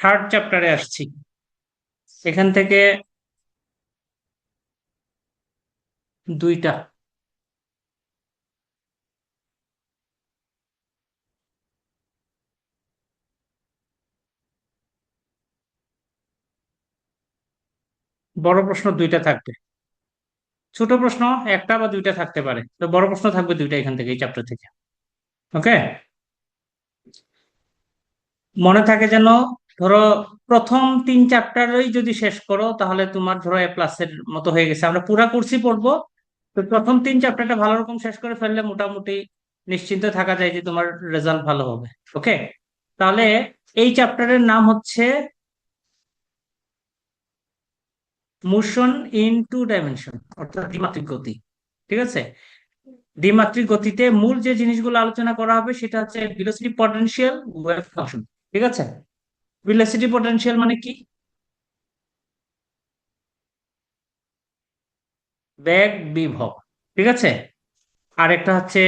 Third চ্যাপ্টারে আসছি। এখান থেকে দুইটা বড় প্রশ্ন দুইটা থাকবে। ছোট প্রশ্ন একটা বা দুইটা থাকতে পারে, তো বড় প্রশ্ন থাকবে দুইটা এখান থেকে, এই চ্যাপ্টার থেকে। ওকে, মনে থাকে যেন। ধরো প্রথম তিন চ্যাপ্টারই যদি শেষ করো তাহলে তোমার ধরো এ প্লাসের মতো হয়ে গেছে। আমরা পুরা কোর্সই পড়বো, তো প্রথম তিন চ্যাপ্টারটা ভালো রকম শেষ করে ফেললে মোটামুটি নিশ্চিন্ত থাকা যায় যে তোমার রেজাল্ট ভালো হবে। ওকে, তাহলে এই চ্যাপ্টারের নাম হচ্ছে মোশন ইন টু ডাইমেনশন, অর্থাৎ দ্বিমাত্রিক গতি। ঠিক আছে, দ্বিমাত্রিক গতিতে মূল যে জিনিসগুলো আলোচনা করা হবে সেটা হচ্ছে ভেলোসিটি পটেনশিয়াল, ওয়েভ ফাংশন। ঠিক আছে, ভেলোসিটি পটেনশিয়াল মানে কি? বেগ বিভব। ঠিক আছে, আরেকটা হচ্ছে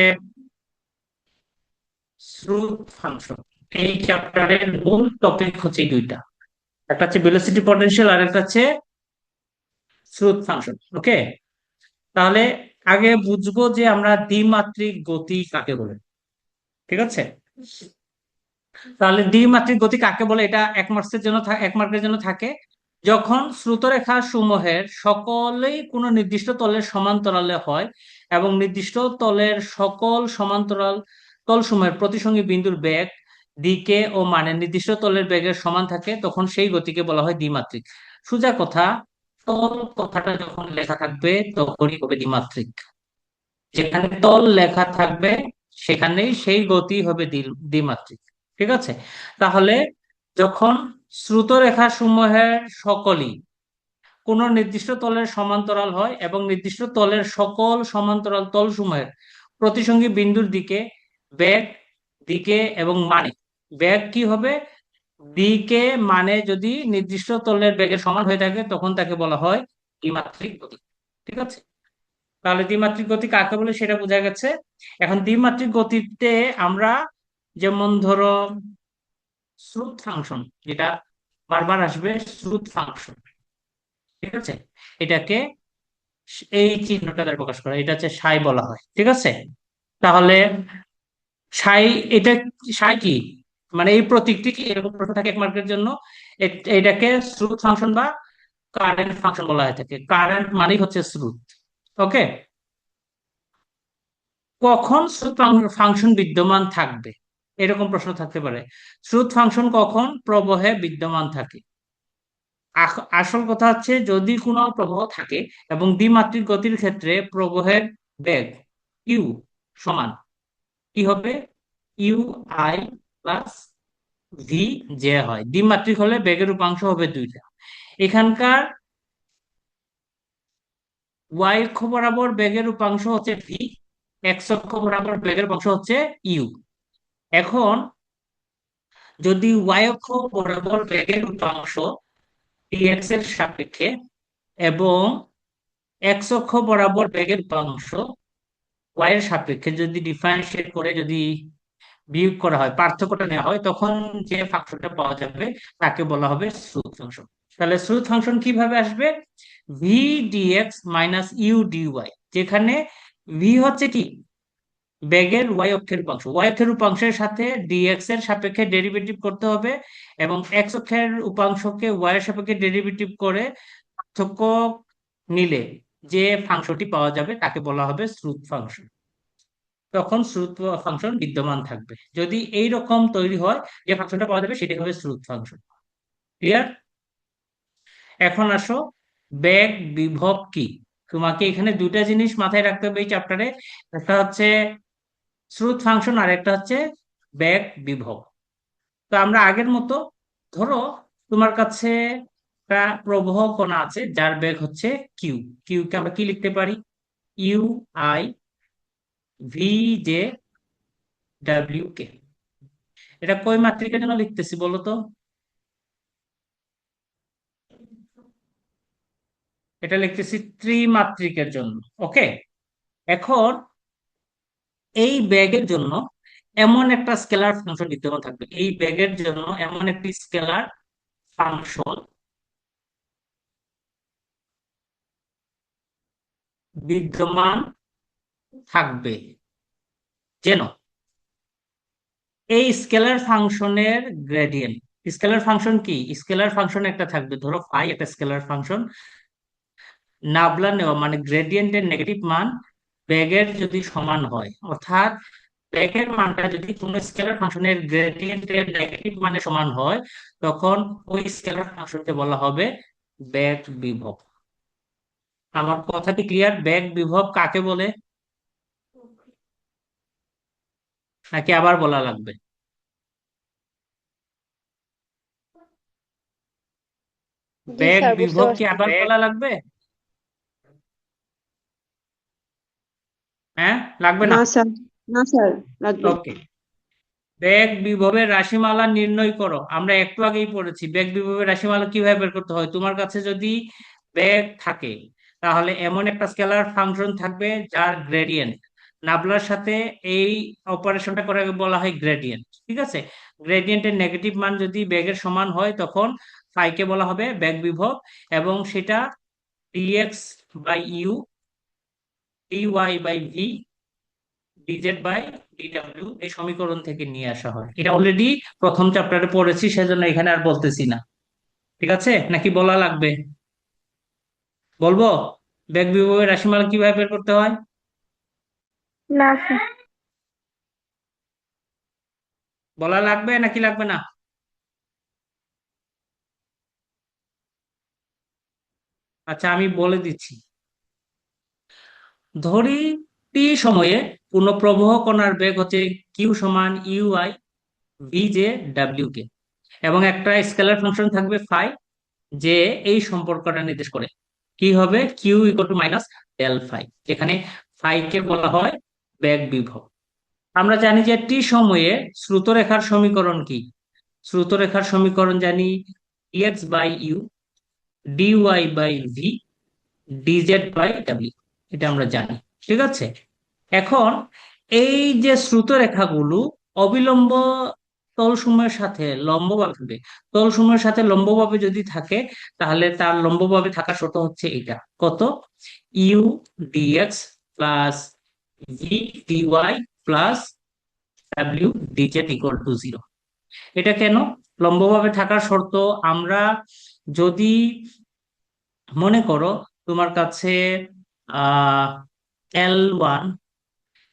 স্রোত ফাংশন। এই চ্যাপ্টারের মূল টপিক হচ্ছে এই দুইটা, একটা হচ্ছে ভেলোসিটি পটেনশিয়াল আর একটা হচ্ছে স্রোত ফাংশন। ওকে, তাহলে আগে বুঝবো যে আমরা দ্বিমাত্রিক গতি কাকে বলে। ঠিক আছে, তাহলে দ্বিমাত্রিক গতি কাকে বলে এটা এক মার্কসের জন্য 1 মার্কের জন্য থাকে। যখন স্রুতরেখা সমূহের সকলেই কোনো নির্দিষ্ট তলের সমান্তরালে হয় এবং নির্দিষ্ট তলের সকল সমান্তরাল তলসমূহের প্রতিসঙ্গী বিন্দুর বেগ, দিকে ও মানে নির্দিষ্ট তলের বেগের সমান থাকে, তখন সেই গতিকে বলা হয় দ্বিমাত্রিক। সোজা কথা, তল কথাটা যখন লেখা থাকবে তখনই হবে দ্বিমাত্রিক। যেখানে তল লেখা থাকবে সেখানেই সেই গতি হবে দ্বিমাত্রিক। ঠিক আছে, তাহলে যখন স্রুতরেখা সমূহের সকলই কোন নির্দিষ্ট তলের সমান্তরাল হয় এবং নির্দিষ্ট তলের সকল সমান্তরাল তলসমূহের প্রতিসঙ্গী বিন্দুর দিকে, বেগ, দিকে এবং মানে, বেগ কি হবে, দিকে মানে যদি নির্দিষ্ট তলের বেগের সমান হয়ে থাকে তখন তাকে বলা হয় দ্বিমাত্রিক গতি। ঠিক আছে, তাহলে দ্বিমাত্রিক গতি কাকে বলে সেটা বোঝা গেছে। এখন দ্বিমাত্রিক গতিতে আমরা যেমন ধরো স্রোত ফাংশন, যেটা বারবার আসবে, স্রোত ফাংশন। ঠিক আছে, এটাকে এই চিহ্নটা দ্বারা প্রকাশ করা, এটা হচ্ছে সাই বলা হয়। ঠিক আছে, তাহলে সাই, এটা সাই কি, মানে এই প্রতীকটি কি, এরকম প্রশ্ন থাকে 1 মার্কের জন্য। এটাকে স্রোত ফাংশন বা কারেন্ট ফাংশন বলা হয়ে থাকে। কারেন্ট মানেই হচ্ছে স্রোত। ওকে, কখন স্রোত ফাংশন বিদ্যমান থাকবে, এরকম প্রশ্ন থাকতে পারে। স্রোত ফাংশন কখন প্রবাহে বিদ্যমান থাকে? আসল কথা হচ্ছে যদি কোনো প্রবাহ থাকে এবং দ্বিমাত্রিক গতির ক্ষেত্রে প্রবাহের বেগ ইউ সমান কি হবে, U I plus V J হয়। দ্বিমাত্রিক হলে বেগের উপাংশ হবে দুইটা। এখানকার ওয়াই অক্ষ বরাবর বেগের উপাংশ হচ্ছে ভি, এক্স অক্ষ বরাবর বেগের উপাংশ হচ্ছে ইউ। এখন যদি ওয়াই অক্ষ বরাবর বেগের উপাংশ ডিএক্স এর সাপেক্ষে এবং এক্স অক্ষ বরাবর বেগের উপাংশ ওয়াই এর সাপেক্ষে যদি ডিফারেন্সিয়েট করে, যদি বিয়োগ করা হয়, পার্থক্যটা নেওয়া হয়, তখন যে ফাংশনটা পাওয়া যাবে তাকে বলা হবে স্রোত ফাংশন। তাহলে স্রোত ফাংশন কিভাবে আসবে, V dx minus you dy, যেখানে ভি হচ্ছে কি বেগের ওয়াই অক্ষের উপাংশ, ওয়াই অক্ষের উপাংশের সাথে ডিএক্স এর সাপেক্ষে ডেরিভেটিভ করতে হবে এবং এক্স অক্ষের উপাংশকে ওয়াই এর সাপেক্ষে ডেরিভেটিভ করে পার্থক্য নিলে যে ফাংশনটি পাওয়া যাবে তাকে বলা হবে স্রোত ফাংশন। তখন স্রোত ফাংশন বিদ্যমান থাকবে। যদি এই রকম তৈরি হয় যে ফাংশনটা পাওয়া যাবে সেটি হবে স্রোত ফাংশন। ক্লিয়ার? এখন আসো, বেগ বিভব কি। তোমাকে এখানে দুইটা জিনিস মাথায় রাখতে হবে এই চ্যাপ্টারে, একটা হচ্ছে স্রোত ফাংশন আর একটা হচ্ছে বেগ বিভব। তো আমরা আগের মতো, ধরো তোমার কাছে একটা প্রবাহ কণা আছে যার বেগ হচ্ছে কিউ। কিউ কে আমরা কি লিখতে পারি, you I V J W K. এটা কয় মাত্রিকের জন্য লিখতেছি বলো তো? এটা লিখতেছি ত্রিমাত্রিকের জন্য। ওকে, এখন এই ব্যাগের জন্য এমন একটা স্কেলার ফাংশন বিদ্যমান থাকবে, এই ব্যাগের জন্য এমন একটি স্কেলার ফাংশন বিদ্যমান থাকবে, যেন এই স্কেলার ফাংশনের গ্রেডিয়েন্ট। স্কেলার ফাংশন কি? স্কেলার ফাংশন একটা থাকবে, ধরো ফাই একটা স্কেলার ফাংশন, নাবলা নেওয়া মানে গ্রেডিয়েন্টের নেগেটিভ মান বেগের যদি সমান হয়, অর্থাৎ বেগের মানটা যদি কোনো স্কেলার ফাংশনের গ্রেডিয়েন্টের নেগেটিভ মানে সমান হয়, তখন ওই স্কেলার ফাংশনকে বলা হবে বেগ বিভব। আমার কথা কি ক্লিয়ার? বেগ বিভব কাকে বলে, নাকি আবার বলা লাগবে? জি বেগ স্যার, বুঝতে বিভব কি পারছি। আবার বলা লাগবে? হ্যাঁ, লাগবে না? না স্যার, না স্যার, লাগবে না। ওকে, বেগ বিভবের রাশিমালা নির্ণয় করো। আমরা একটু আগেই পড়েছি বেগ বিভবের রাশিমালা কিভাবে বের করতে হয়। তোমার কাছে যদি বেগ থাকে, তাহলে এমন একটা স্কেলার ফাংশন থাকবে যার গ্রেডিয়েন্ট নাবলার সাথে এই অপারেশনটা করে বলা হয় গ্রেডিয়েন্ট, ঠিক আছে? গ্রেডিয়েন্টের নেগেটিভ মান যদি বেগের সমান হয়, তখন ফাইকে বলা হবে বেগ বিভব, এবং সেটা dx by U, dy by V, dz by ডিডব্লিউ এই সমীকরণ থেকে নিয়ে আসা হয়। এটা অলরেডি প্রথম চ্যাপ্টারে পড়েছি, সেজন্য এখানে আর বলতেছি না। ঠিক আছে, নাকি বলা লাগবে? বলবো বেগ বিভবের রাশিমালা কিভাবে বের করতে হয়? না স্যার। বলা লাগবে নাকি লাগবে না? আচ্ছা, আমি বলে দিচ্ছি। ধরি টি সময়ে কোনো প্রবাহ কণার বেগ হচ্ছে কিউ সমান you I V J W K, এবং একটা স্কেলার ফাংশন থাকবে ফাই, যে এই সম্পর্কটা নির্দেশ করে। কি হবে? Q equal to minus del phi, যেখানে ফাই কে বলা হয় বেগ বিভব। আমরা জানি যে টি সময়ে স্রুতরেখার সমীকরণ কি? স্রুতরেখার সমীকরণ জানি dx by U, dy by V, dz by W, এটা আমরা জানি। ঠিক আছে, এখন এই যে স্রুতরেখাগুলো অবিলম্ব তলসমূহের সাথে লম্বভাবে, তলসমূহের সাথে লম্বভাবে যদি থাকে, তাহলে তার লম্বভাবে থাকার শর্ত হচ্ছে এটা, কত? U dx plus V dy plus W dz equal to zero. এটা কেন লম্বভাবে থাকার শর্ত? আমরা যদি মনে করো তোমার কাছে আহ L1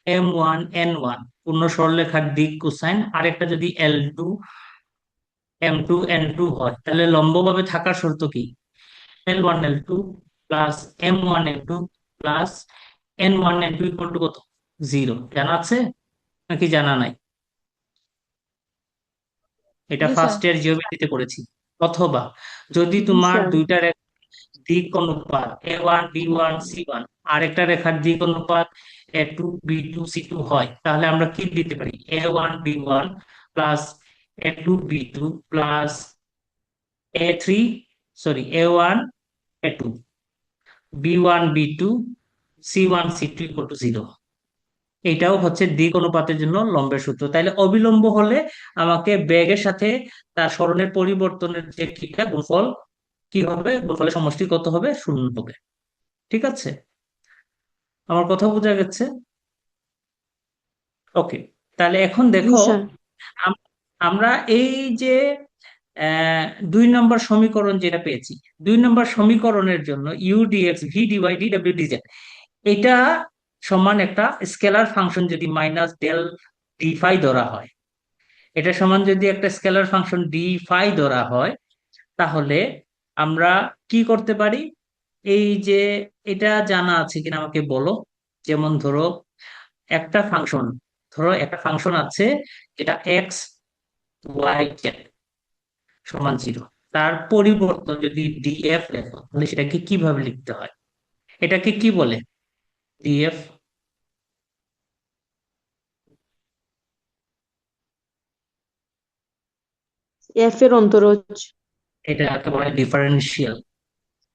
M1 N1 পূর্ণ সরলরেখার দিক কোসাইন, আরেকটা যদি L2 M2 N2 হয়, তাহলে লম্বভাবে থাকার শর্ত কি? L1 L2 plus M1 M2 plus N1 N2 equal to কত? জিরো। জানা আছে নাকি জানা নাই? এটা জি স্যার। ফার্স্ট ইয়ার জিওমেট্রিতে করেছি। অথবা যদি জি তোমার স্যার। দুইটার দিক অনুপাত A1 B1 C1, আরেকটা রেখার দিক অনুপাত A2 B2 C2 হয়, তাহলে আমরা কি দিতে পারি? A1 B1 plus A2 B2 plus A3, sorry A1 A2, B1 B2 C1 C2 equal to zero. এটাও হচ্ছে দিক অনুপাতের জন্য লম্বের সূত্র। তাইলে অবিলম্ব হলে আমাকে বেগের সাথে তার সরণের পরিবর্তনের যে ঠিকা গুণফল কি হবে, গুণফলের সমষ্টি কত হবে? শূন্য হবে। ঠিক আছে, আমার কথা বোঝা গেছে? ওকে, তাহলে এখন জি দেখো, স্যার। আম- আমরা এই যে 2 নম্বর সমীকরণ যেটা পেয়েছি, 2 নম্বর সমীকরণের জন্য U D X V D Y D W D Z, এটা সমান একটা স্কেলার ফাংশন যদি মাইনাস ডেল ডি ফাই ধরা হয়, এটা সমান যদি একটা স্কেলার ফাংশন ডি ফাই ধরা হয়, তাহলে আমরা কি করতে পারি? এই যে এটা জানা আছে কিনা আমাকে বলো। যেমন ধরো একটা ফাংশন আছে, যেটা এক্স ওয়াই জেড সমান জিরো, তার পরিবর্তন যদি ডিএফ লেখো, তাহলে সেটাকে কিভাবে লিখতে হয়? এটাকে কি বলে? ডিএফ, এফ এর অন্তরজ। এটা একেবারে ডিফারেন্সিয়াল।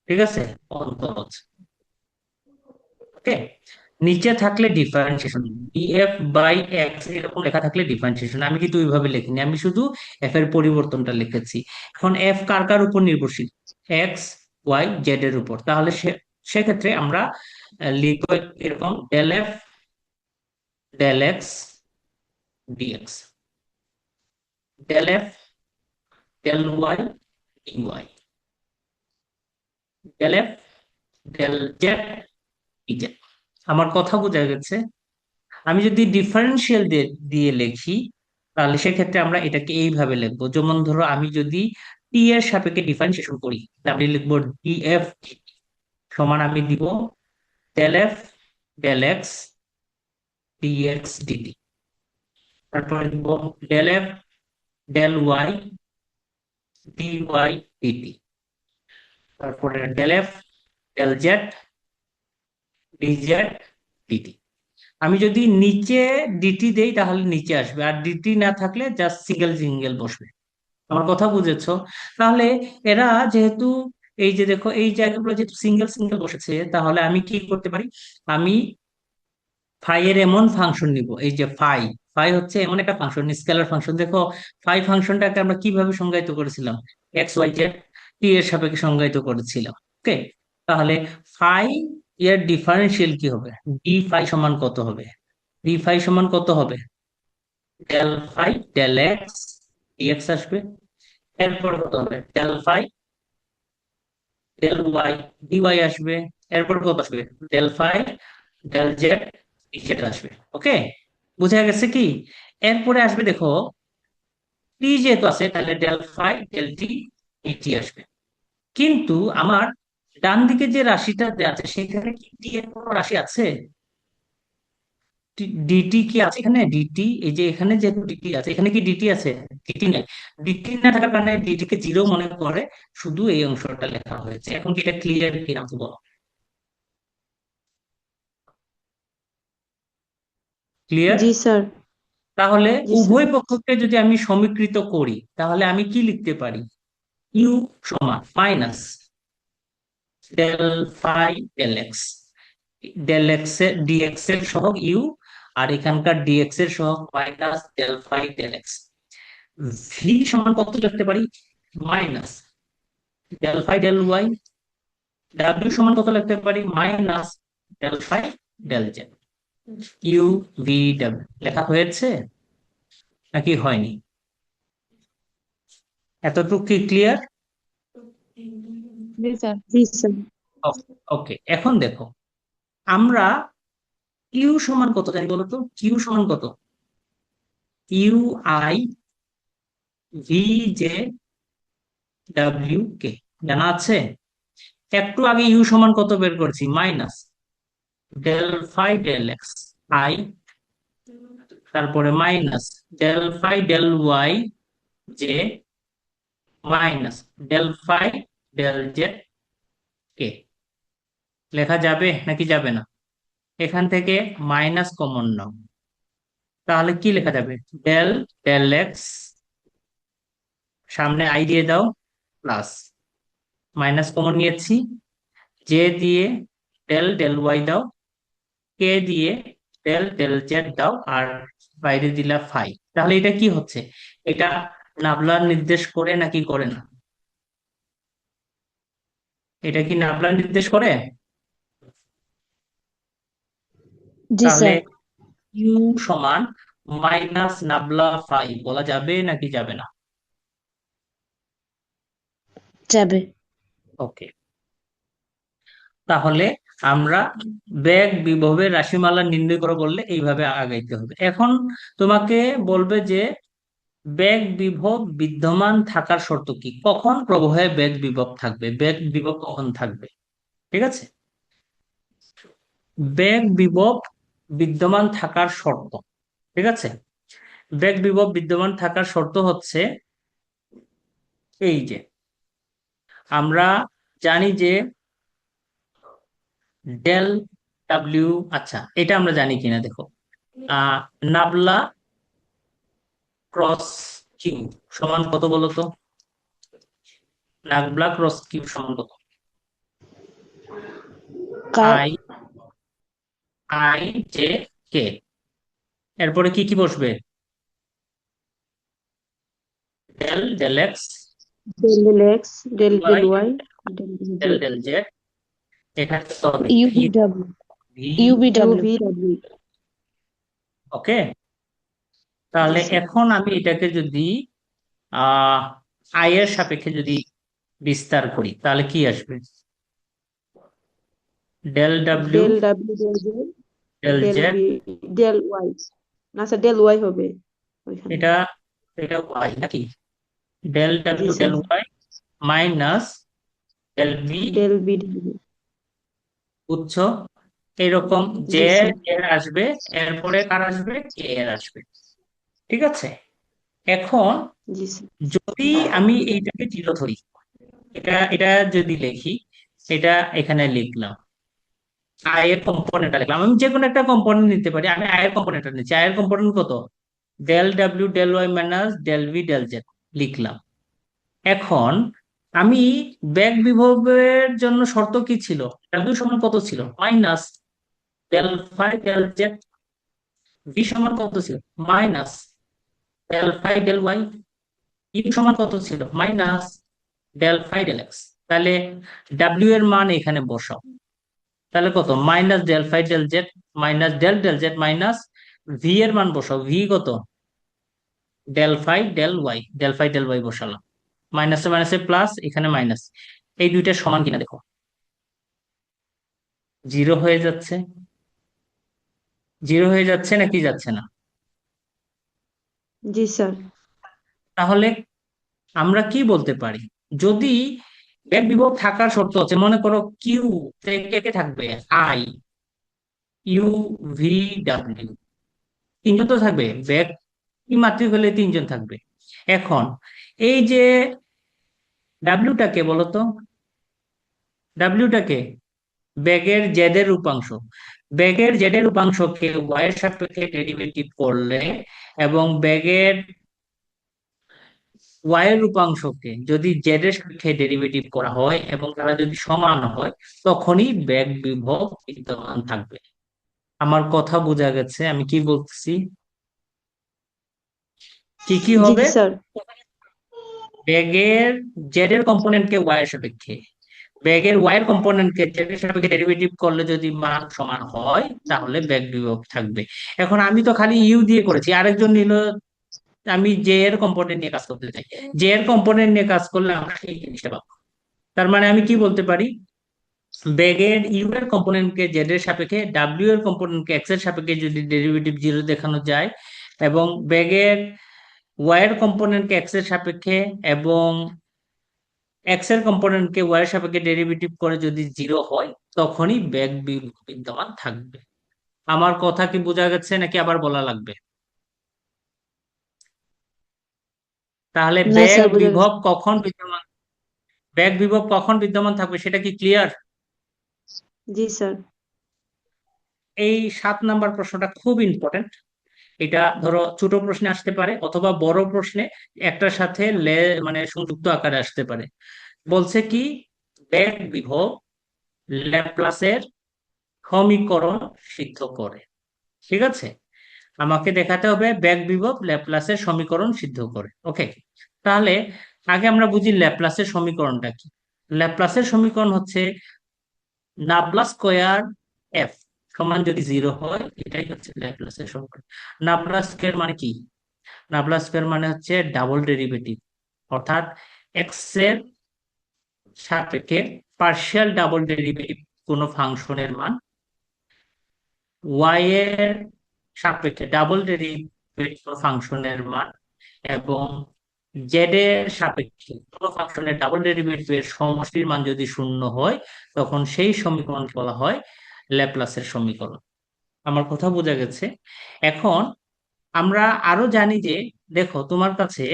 ঠিক আছে, অন্তরজ। ওকে, নিচে থাকলে ডিফারেন্সিয়েশন, ডিএফ বাই এক্স এরকম লেখা থাকলে ডিফারেন্সিয়েশন। আমি কিন্তু ওইভাবে লিখিনি, আমি শুধু এফ এর পরিবর্তনটা লিখেছি। এখন এফ কার কার উপর নির্ভরশীল? এক্স, ওয়াই, জেড এর উপর। তাহলে সেক্ষেত্রে আমরা লিখবো এরকম, del F del x dx, del F del Y dy, del F del Z dz. আমার কথা বোঝা গেছে? আমি যদি ডিফারেন্সিয়াল দিয়ে দিয়ে লিখি, তাহলে সেক্ষেত্রে আমরা এটাকে এইভাবে লিখবো। যেমন ধরো আমি যদি টি এর সাপেক্ষে ডিফারেন্সিয়েশন করি, তাহলে আমি লিখবো ডিএফ সমান আমি দিব del F del x D X D T. তারপরে দিব del F del Y D Y D T. তারপরে del F del Z D Z D T. আমি যদি নিচে ডিটি দেই তাহলে নিচে আসবে, আর ডিটি না থাকলে জাস্ট সিঙ্গেল সিঙ্গেল বসবে। আমার কথা বুঝেছো? তাহলে এরা যেহেতু, এই যে দেখো এই জায়গাগুলো যেহেতু সিঙ্গেল সিঙ্গেল বসেছে, তাহলে আমি কি করতে পারি? আমি ফাই এর এমন ফাংশন নিব, এই যে ফাই, ফাই হচ্ছে এমন একটা ফাংশন, স্কেলার ফাংশন। দেখো ফাই ফাংশনটাকে আমরা কিভাবে সংজ্ঞায়িত করেছিলাম? এক্স ওয়াই জেড টি এর সাপেক্ষে সংজ্ঞায়িত করেছিলাম। ওকে, তাহলে ফাই এর ডিফারেন্সিয়াল কি হবে? ডি ফাই সমান কত হবে? ডি ফাই সমান কত হবে? Del phi del x dx আসবে। এরপর কত হবে? Del phi del Y dy আসবে। এরপর কত আসবে? Del phi del Z dz আসবে। ওকে, বুঝা গেছে কি? এরপরে আসবে দেখো, টি যেহেতু আছে তাহলে ডেল ফাই ডেল টি টি আসবে। কিন্তু আমার ডান দিকে যে রাশিটা দেওয়া আছে সেখানে কি টি এর কোনো রাশি আছে? ডিটি কি আছে এখানে? ডিটি, এই যে এখানে যেহেতু ডিটি আছে, এখানে কি ডিটি আছে? ডিটি নেই। ডিটি না থাকার কারণে ডিটি কে জিরো মনে করে শুধু এই অংশটা লেখা হয়েছে। এখন কি এটা ক্লিয়ার কিনা তো বলো? ক্লিয়ার? জি স্যার। তাহলে জি স্যার। উভয় পক্ষকে যদি আমি সমীকৃত করি, তাহলে আমি কি লিখতে পারি? ইউ সমান minus del phi del x, del X এর ডিএক্স এর সহগ ইউ, আর এখানকার ডিএক্স এর সহগ minus del phi del x. V সমান কত লিখতে পারি? Minus del phi del Y. W সমান কত লিখতে পারি? Minus del phi del Z. U V W লেখা হয়েছে নাকি হয়নি? এতটুকু কি ক্লিয়ার? জি স্যার। জি স্যার। ওকে, এখন দেখো আমরা কিউ সমান কত জানি বলো তো? কিউ সমান কত? U I V J W K জানা আছে? একটু আগে ইউ সমান কত বের করেছি? Minus del phi del x I, তারপরে minus del phi del Y J, minus del phi del Z K. লেখা যাবে নাকি যাবে না? এখান থেকে মাইনাস কমন নাও, তাহলে কি লেখা যাবে? ডেল ডেল এক্স, সামনে আই দিয়ে দাও, প্লাস মাইনাস কমন নিয়েছি, জে দিয়ে ডেল ডেল ওয়াই দাও, কে দিয়ে ডেল ডেল জেড দাও, আর বাইরে দিলা ফাই। তাহলে এটা কি হচ্ছে? এটা নাবলার নির্দেশ করে নাকি করে না? এটা কি নাবলার নির্দেশ করে? জি তাহলে স্যার। ইউ সমান মাইনাস নাবলা ফাই বলা যাবে নাকি যাবে না? যাবে। ওকে, তাহলে আমরা বেগ বিভবের রাশিমালা নির্ণয় করো বললে এইভাবে আগাইতে হবে। এখন তোমাকে বলবে যে বেগ বিভব বিদ্যমান থাকার শর্ত কি, কখন প্রবাহে বেগ বিভব থাকবে, বেগ বিভব কখন থাকবে। ঠিক আছে, বেগ বিভব বিদ্যমান থাকার শর্ত। ঠিক আছে, বেগ বিভব বিদ্যমান থাকার শর্ত হচ্ছে এই যে, আমরা জানি যে ডেল ডাব্লিউ, আচ্ছা এটা আমরা জানি কিনা দেখো, আহ নাবলা ক্রস কিউ সমান কত বলো তো? নাবলা ক্রস কিউ সমান কত? কা- আই আই জে কে, এরপরে কি কি বসবে? Del del X, del X, del Y, Y, del Z, del del Z, এখানে তো হবে UVW, ভি। UVW, ওকে, জি তাহলে স্যার, এখন আমি এটাকে যদি আহ আই এর সাপেক্ষে যদি বিস্তার করি তাহলে কি আসবে? Del W, del W, del Z, del del Z, V, del Y, না স্যার del Y হবে ওইখানে, এটা এটা ওয়াই নাকি? ডেল জি W sir, del Y minus del V, del B, del V, বুঝছো? এরকম যে জি স্যার, এর আসবে, এরপরে কার আসবে? কে এর আসবে। ঠিক আছে, এখন জি স্যার, যদি আমি এইটাকে জিরো ধরি, এটা এটা যদি লিখি, এটা এখানে লিখলাম, আই এর কম্পোনেন্টটা লিখলাম, আমি যে কোনো একটা কম্পোনেন্ট নিতে পারি, আমি আই এর কম্পোনেন্টটা নিচ্ছি। আই এর কম্পোনেন্ট কত? Del W del Y minus del V del Z লিখলাম। এখন আমি ব্যাক বিভবের জন্য শর্ত কি ছিল? ডাব্লিউ সমান কত ছিল? Minus del phi del Z. V সমান কত ছিল? Minus del phi del Y. U সমান কত ছিল? Minus del phi del x. তাহলে ডাব্লিউ এর মান এখানে বসাও, তাহলে কত? Minus del phi del Z minus del del Z minus V এর মান বসাও, ভি কত? Del phi del Y, del phi del Y বসালাম। মাইনাসে মাইনাসে প্লাস, এখানে মাইনাস, এই দুইটা সমান কিনা দেখো। জিরো হয়ে যাচ্ছে, জিরো হয়ে যাচ্ছে নাকি যাচ্ছে না? জি স্যার, তাহলে আমরা কি বলতে পারি? যদি ব্যাক বিভব থাকার শর্ত আছে, মনে করো কিউ কে কে থাকবে? আই, ইউ, ভি, ডাব্লিউ, তিনজন তো থাকবে। ব্যাক কি মাত্রিক হলে তিনজন থাকবে। এখন এই যে ডাব্লিউটাকে বলতো, ডাব্লিউটাকে ব্যাগের জেডের উপাংশ, ব্যাগের জেডের উপাংশকে ওয়াই এর সাপেক্ষে ডেরিভেটিভ করলে এবং ব্যাগের ওয়াই এর উপাংশকে যদি জেড এর সাপেক্ষে ডেরিভেটিভ করা হয় এবং তারা যদি সমান হয়, তখনই ব্যাগ বিভব বিদ্যমান থাকবে। আমার কথা বোঝা গেছে আমি কি বলতেছি? কি কি জি হবে? স্যার, ব্যাগের জেড এর কম্পোনেন্টকে ওয়াই এর সাপেক্ষে, ব্যাগের ওয়াই এর কম্পোনেন্টকে জেড এর সাপেক্ষে ডেরিভেটিভ করলে যদি মান সমান হয়, তাহলে ব্যাগ বিভব থাকবে। এখন আমি তো খালি ইউ দিয়ে করেছি, আরেকজন নিল আমি জে এর কম্পোনেন্ট নিয়ে কাজ করতে চাই, জে এর কম্পোনেন্ট নিয়ে কাজ করলে আমরা সেই জিনিসটা পাবো। তার মানে আমি কি বলতে পারি? ব্যাগের ইউ এর কম্পোনেন্টকে জেড এর সাপেক্ষে, ডাব্লিউ এর কম্পোনেন্টকে এক্স এর সাপেক্ষে যদি ডেরিভেটিভ জিরো দেখানো যায়, এবং ব্যাগের ওয়াই এর কম্পোনেন্টকে এক্স এর সাপেক্ষে এবং এক্স এর কম্পোনেন্টকে ওয়াই এর সাপেক্ষে ডেরিভেটিভ করে যদি জিরো হয়, তখনই ব্যাগ বিদ্যমান থাকবে। আমার কথা কি বোঝা গেছে নাকি আবার বলা লাগবে? তাহলে না ব্যাগ স্যার বোঝা বিভব গেছে, কখন বিদ্যমান, ব্যাগ বিভব কখন বিদ্যমান থাকবে সেটা কি ক্লিয়ার? জি স্যার, এই 7 নাম্বার প্রশ্নটা খুব ইম্পর্টেন্ট। এটা ধরো ছোট প্রশ্নে আসতে পারে অথবা বড় প্রশ্নে একটার সাথে মানে সংযুক্ত আকারে আসতে পারে। বলছে কি, ব্যাগ বিভব ল্যাপ্লাসের সমীকরণ সিদ্ধ করে। ঠিক আছে, আমাকে দেখাতে হবে ব্যাগ বিভব ল্যাপ্লাসের সমীকরণ সিদ্ধ করে। ওকে, তাহলে আগে আমরা বুঝি ল্যাপ্লাসের সমীকরণটা কি। ল্যাপ্লাসের সমীকরণ হচ্ছে নাবলা স্কোয়ার এফ সমান যদি জিরো হয়, এটাই হচ্ছে ল্যাপ্লাসের সমীকরণ। নাবলা স্কোয়ার মানে কি? নাবলা স্কোয়ার মানে হচ্ছে ডাবল ডেরিভেটিভ, অর্থাৎ এক্স এর সাপেক্ষে পার্শিয়াল ডাবল ডেরিভেটিভ কোনো ফাংশনের মান, ওয়াই এর সাপেক্ষে ডাবল ডেরিভেটিভ ফাংশনের মান, এবং জেড এর সাপেক্ষে কোনো ফাংশনের ডাবল ডেরিভেটিভের সমষ্টির মান যদি শূন্য হয়, তখন সেই সমীকরণকে বলা হয় ল্যাপ্লাসের সমীকরণ। আমার কথা বোঝা গেছে? এখন আমরা আরো জানি যে, দেখো তোমার কাছে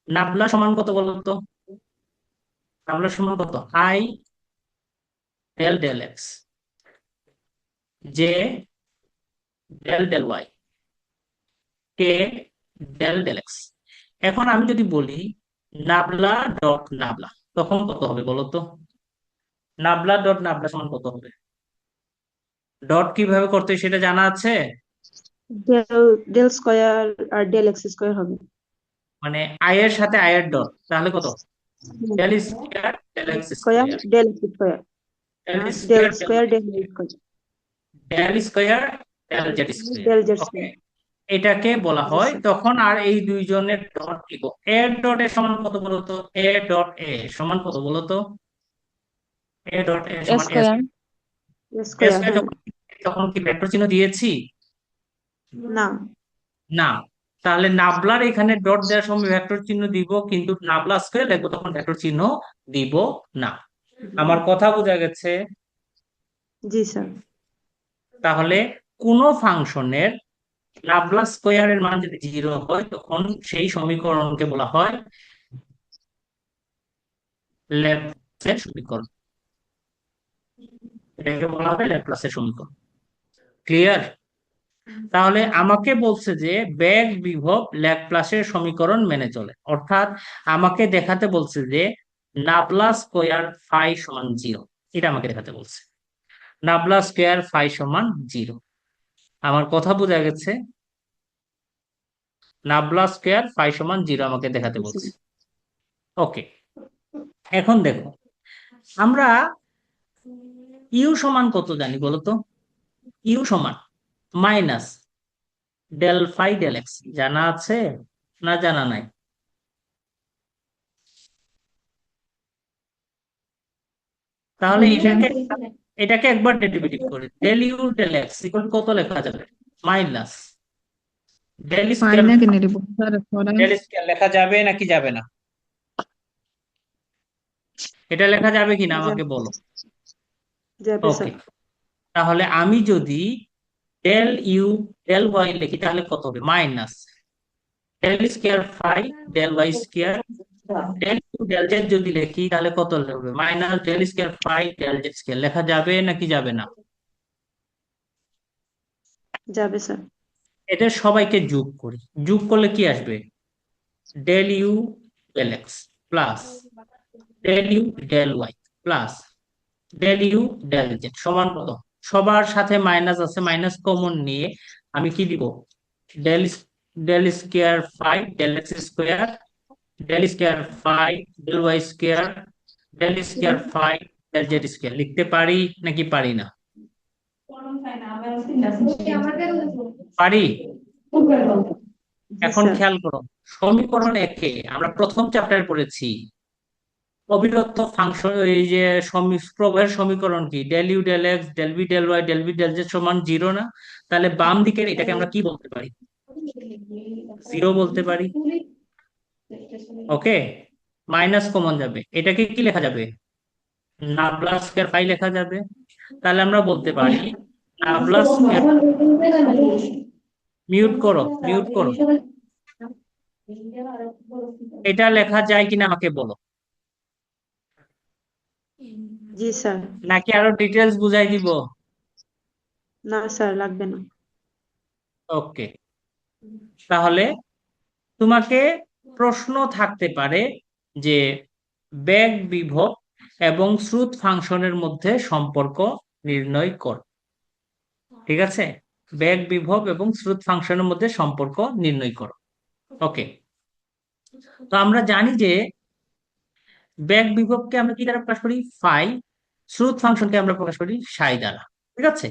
নাবলা সমান কত বলো তো? নাবলা সমান কত? I del del X, J del del Y, K del del X. এখন আমি যদি বলি নাবলা ডট নাবলা, তখন কত হবে বলো তো? নাবলা ডট নাবলা সমান কত হবে? ডট কিভাবে করতে হয় সেটা জানা আছে? ডেল ডেল স্কয়ার আর ডেল এক্স স্কয়ার হবে। মানে আই এর সাথে আই এর ডট, তাহলে কত? Del square del x square square, del x square, del del square del square Y del square, Y square, del square del Z square. Del Z okay, square. এটাকে বলা জি হয় sir. তখন। আর এই দুইজনের dot দিব, A dot A সমান কত বলতো? এ ডট এ সমান কত বলতো? এ ডট এ সমান এস স্কোয়ার। Square, square. হ্যাঁ। যখন তখন কি ভেক্টর চিহ্ন দিয়েছি? না। না। তাহলে নাবলার এখানে ডট দেওয়ার সময় ভেক্টর চিহ্ন দিব, কিন্তু নাবলা স্কয়ার দেখবো তখন ভেক্টর চিহ্ন দিব না। আমার কথা বোঝা গেছে? জি স্যার। তাহলে কোন ফাংশনের লাপ্লাস স্কয়ারের মান যদি 0 হয় তখন সেই সমীকরণকে বলা হয় ল্যাপ্লাসের সমীকরণ। এটাকে বলা হয় ল্যাপ্লাসের সমীকরণ। ক্লিয়ার? তাহলে আমাকে বলছে যে বেগ বিভব ল্যাপ্লাসের সমীকরণ মেনে চলে, অর্থাৎ আমাকে দেখাতে বলছে যে লাপ্লাস স্কয়ার ফাই সমান 0। এটা আমাকে দেখাতে বলছে, লাপ্লাস স্কয়ার ফাই সমান 0। আমার কথা বোঝা গেছে? লাপ্লাস স্কয়ার ফাই সমান 0 আমাকে দেখাতে জি বলছে। স্যার। ওকে, এখন দেখো, আমরা ইউ সমান কত জানি বলো তো? ইউ সমান minus del phi del x, জানা আছে না জানা নাই? তাহলে এটাকে একবার ডেরিভেটিভ করি, del you del x equal কত লেখা যাবে? Minus del pi square. না কেন রে স্যার পড়া। ডেল স্কয়ার লেখা যাবে নাকি যাবে না? এটা লেখা যাবে কিনা আমাকে যাবে, বলো। যাবে ওকে, স্যার। তাহলে আমি যদি ডেল ইউ ডেল ওয়াই লিখি তাহলে কত হবে? Minus del square phi del y square, del you del z যদি লিখি তাহলে কত হবে? Minus del square phi del Z square. লেখা যাবে নাকি যাবে না? যাবে স্যার। এদের সবাইকে যোগ করি, যোগ করলে কি আসবে? Del you del x plus del you del y plus del you del z সমান কত? সবার সাথে মাইনাস আছে, মাইনাস কমন নিয়ে আমি কি দিব? Del del square phi del x square, del square phi del y square, del square phi del Z square লিখতে পারি নাকি পারি না? পারি। জি এখন স্যার। খেয়াল করো, সমীকরণ একে আমরা প্রথম চ্যাপ্টারে পড়েছি অবিরত ফাংশন, এই যে প্রবাহের সমীকরণ কি? Del you del x del B del Y del B del z সমান 0 না? তাহলে বাম দিকের এটাকে আমরা কি বলতে পারি? 0 বলতে পারি। ওকে, মাইনাস কমন যাবে, এটাকে কি লেখা যাবে? নাবলাস স্কয়ার ফাই লেখা যাবে। তাহলে আমরা বলতে পারি নাবলাস স্কয়ার। মিউট করো, মিউট করো। এটা লেখা যায় কিনা আমাকে বলো, জি স্যার। নাকি আরো ডিটেলস বুঝাই দিব? না স্যার, লাগবে না। ওকে, তাহলে তোমাকে প্রশ্ন থাকতে পারে যে বেগ বিভব এবং শ্রুত ফাংশনের মধ্যে সম্পর্ক নির্ণয় কর। ঠিক আছে, বেগ বিভব এবং শ্রুত ফাংশনের মধ্যে সম্পর্ক নির্ণয় করো। ওকে, তো আমরা জানি যে বেগ বিভবকে আমরা কি দ্বারা প্রকাশ করি? ফাই। শ্রুত ফাংশনকে আমরা প্রকাশ করি সাই দ্বারা। ঠিক আছে,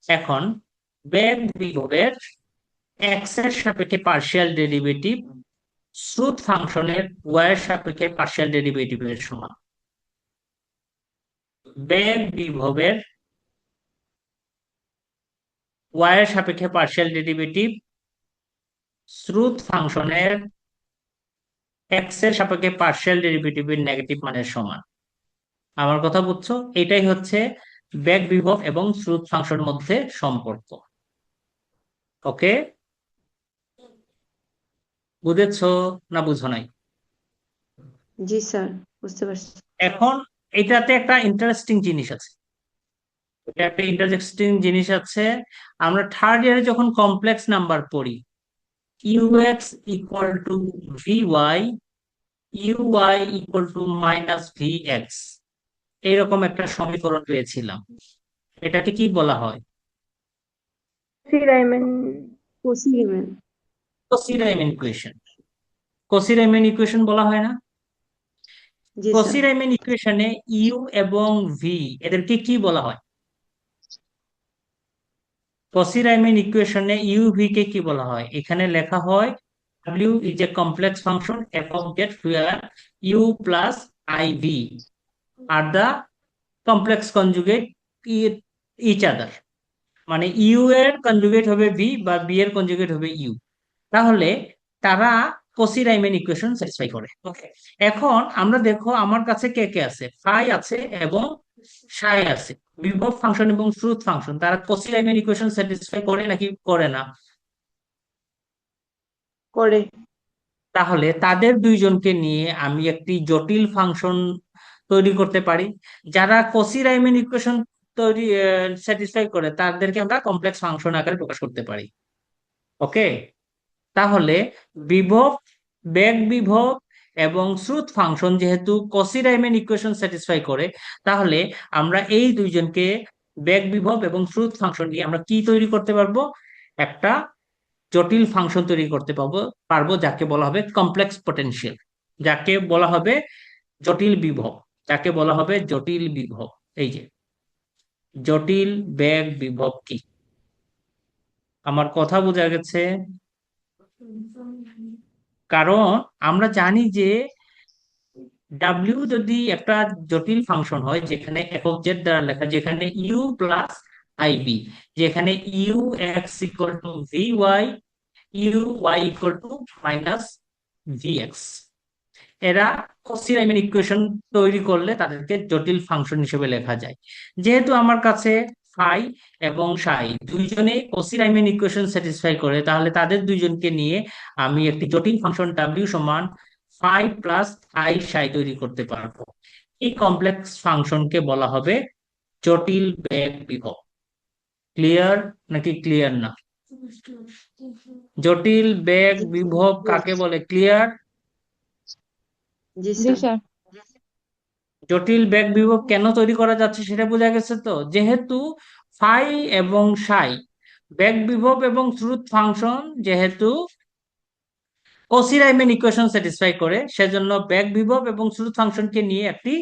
এখন বেগ বিভবের এক্স এর সাপেক্ষে পার্শিয়াল ডেরিভেটিভ শ্রুত ফাংশনের ওয়াই এর সাপেক্ষে পার্শিয়াল ডেরিভেটিভের সমান। বেগ বিভবের ওয়াই এর সাপেক্ষে পার্শিয়াল ডেরিভেটিভ শ্রুত ফাংশনের এক্স এর সাপেক্ষে পার্শিয়াল ডেরিভেটিভের নেগেটিভ মানের সমান। আমার কথা বুঝছো? এটাই হচ্ছে বেগ বিভব এবং শ্রুত ফাংশনের মধ্যে সম্পর্ক। ওকে, বুঝেছো না বুঝো নাই? জি স্যার, বুঝতে পারছি। এখন এটাতে একটা ইন্টারেস্টিং জিনিস আছে, এটা একটা ইন্টারেস্টিং জিনিস আছে। আমরা থার্ড ইয়ারে যখন কমপ্লেক্স নাম্বার পড়ি, U X equal to V Y, U Y equal to minus V X, এরকম একটা সমীকরণ পেয়েছিলাম। এটাকে কি বলা হয়? Riemann. Cauchy Riemann. Cauchy Riemann equation. Cauchy Riemann equation বলা হয় না? জি কসি স্যার। রাইম্যান ইকুয়েশনে ইউ এবং ভি এদেরকে কি বলা হয়? কসি রাইম্যান ইকুয়েশনে ইউ ভি কে কি বলা হয়? এখানে লেখা হয় W is a complex function f of z where u plus iv are the complex conjugate each other। মানে ইউ এর কনজুগেট হবে ভি বা বি এর কনজুগেট হবে ইউ। তাহলে তারা কসি রাইম্যান ইকুয়েশন স্যাটিসফাই করে। ওকে, এখন আমরা দেখো আমার কাছে কে কে আছে, ফাই আছে এবং সাই আছে। বিভব ফাংশন এবং শ্রুত ফাংশন তারা কসি রাইম্যান ইকুয়েশন স্যাটিসফাই করে নাকি করে না? করে। তাহলে তাদের দুইজনকে নিয়ে আমি একটি জটিল ফাংশন তৈরি করতে পারি। যারা কসি রাইম্যান ইকুয়েশন তৈরি স্যাটিসফাই করে তাদেরকে আমরা কমপ্লেক্স ফাংশন আকারে প্রকাশ করতে পারি। ওকে, তাহলে বিভব, বেগ বিভব এবং শ্রুত ফাংশন যেহেতু কসি রাইম্যান ইকুয়েশন স্যাটিসফাই করে, তাহলে আমরা এই দুইজনকে বেগ বিভব এবং শ্রুত ফাংশন দিয়ে আমরা কি তৈরি করতে পারবো? একটা জটিল ফাংশন তৈরি করতে পারবো যাকে বলা হবে কমপ্লেক্স পটেনশিয়াল, যাকে বলা হবে জটিল বিভব, যাকে বলা হবে জটিল বিভব। এই যে জটিল বেগ বিভব কি, আমার কথা বোঝা গেছে? কারণ আমরা জানি যে ডাব্লিউ যদি একটা জটিল ফাংশন হয় যেখানে এফ অফ জেড দ্বারা লেখা, যেখানে ইউ প্লাস আইবি, যেখানে u x equal to v y, u y equal to minus v x, এরা কসি রাইম্যান ইকুয়েশন তৈরি করলে তাদেরকে জটিল ফাংশন হিসেবে লেখা যায়। যেহেতু আমার কাছে ফাই এবং সাই দুইজনে কসি রাইম্যান ইকুয়েশন স্যাটিসফাই করে, তাহলে তাদের দুইজনকে নিয়ে আমি একটি জটিল ফাংশন ডাব্লিউ সমান ফাই প্লাস আই সাই তৈরি করতে পারবো। এই কমপ্লেক্স ফাংশনকে বলা হবে জটিল বেগ বিভব। ক্লিয়ার নাকি ক্লিয়ার না? জটিল বেগ বিভব কাকে বলে? ক্লিয়ার? জি জি স্যার। স্যার। জটিল বেগ বিভব কেন তৈরি করা যাচ্ছে সেটা বোঝা গেছে তো। যেহেতু ফাই এবং সাই বেগ বিভব এবং শ্রুত ফাংশন যেহেতু কসি রাইম্যান ইকুয়েশন স্যাটিসফাই করে, সেজন্য বেগ বিভব এবং শ্রুত ফাংশনকে নিয়ে একটি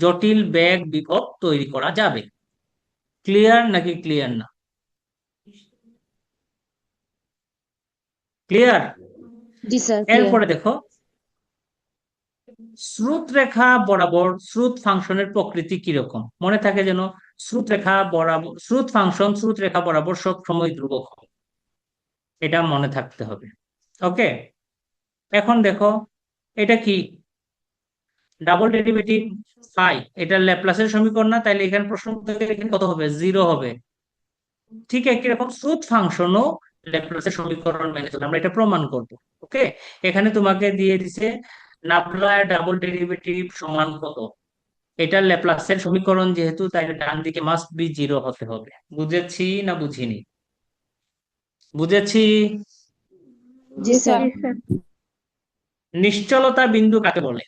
জটিল বেগ বিভব তৈরি করা যাবে। ক্লিয়ার নাকি ক্লিয়ার না? ক্লিয়ার? জি স্যার, ক্লিয়ার। এরপরে দেখো শ্রুত রেখা বরাবর শ্রুত ফাংশনের প্রকৃতি কিরকম মনে থাকে যেন? শ্রুত রেখা বরাবর শ্রুত ফাংশন শ্রুত রেখা বরাবর সব সময় ধ্রুবক হয়, এটা মনে থাকতে হবে। ওকে, এখন দেখো এটা কি? ডাবল ডেরিভেটিভ ফাই, এটা ল্যাপ্লাসের সমীকরণ না? তাইলে এখানে প্রশ্ন থেকে এখানে কত হবে? জিরো হবে। ঠিক একই রকম শ্রুত ফাংশনও ল্যাপ্লাসের সমীকরণ মেনে চলে, আমরা এটা প্রমাণ করব। ওকে, এখানে তোমাকে দিয়ে দিছে নাবলার ডাবল ডেরিভেটিভ সমান কত, এটা ল্যাপ্লাসের সমীকরণ যেহেতু, তাই ডান দিকে মাস্ট বি জিরো হতে হবে। বুঝেছি না বুঝিনি? বুঝেছি। জি স্যার। জি স্যার। নিশ্চলতা বিন্দু কাকে বলে?